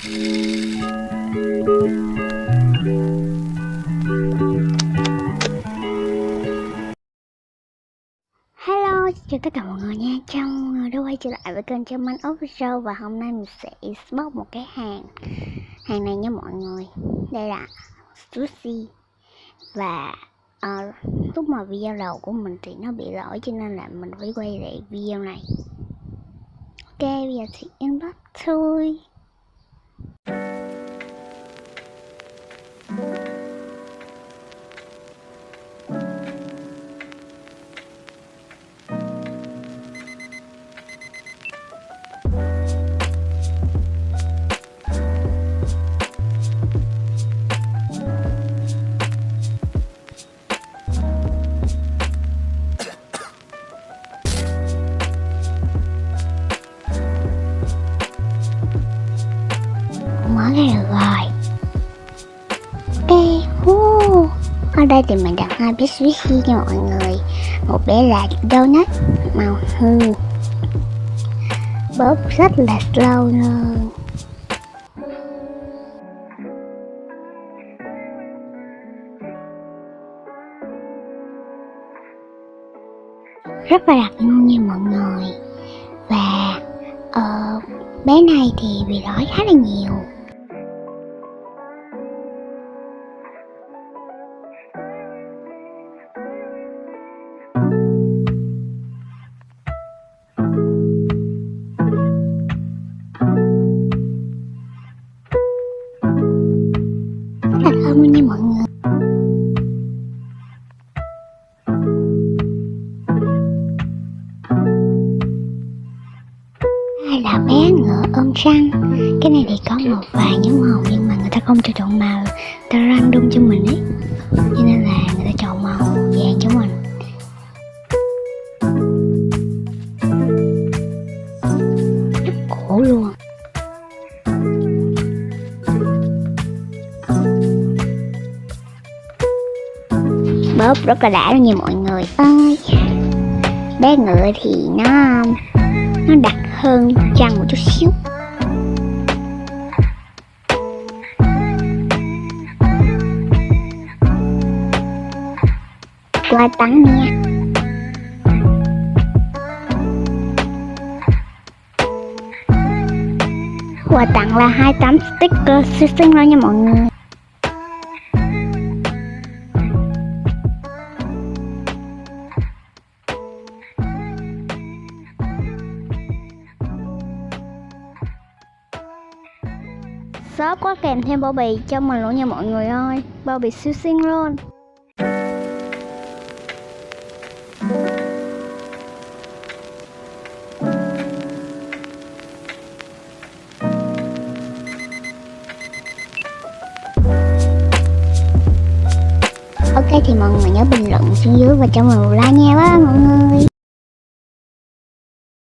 Hello, chào tất cả mọi người nha. Chào mọi người đã quay trở lại với kênh Trâm Anh Official. Và hôm nay mình sẽ bóc một cái hàng này nha mọi người. Đây là sushi. Và lúc mà video đầu của mình thì nó bị lỗi, cho nên là mình phải quay lại video này. Ok, bây giờ thì inbox thôi. Mở ra được rồi. Ok, ở đây thì mình đặt hai bé sushi nha mọi người. Một bé là donut màu hương, bóp rất là slow luôn. Rất là đặc luôn nha mọi người. Và bé này thì bị lỗi khá là nhiều. Rất là thơm luôn nha mọi người. Đây là bé ngựa ôm răng. Cái này thì có một vài những màu nhưng mà người ta không cho chọn màu, người ta random cho mình ấy, cho nên là người ta chọn màu vàng cho mình. Rất cổ luôn. Bóp rất là đã luôn nha mọi người ơi. Bé ngựa thì nó đặc hơn răng một chút xíu. Quà tặng nha. Quà tặng là 2 tấm sticker siêu xinh luôn nha mọi người. Shop có kèm thêm bao bì cho mình luôn nha mọi người ơi. Bao bì siêu xinh luôn. Ok thì mọi người nhớ bình luận xuống dưới và cho mình một like nha mọi người.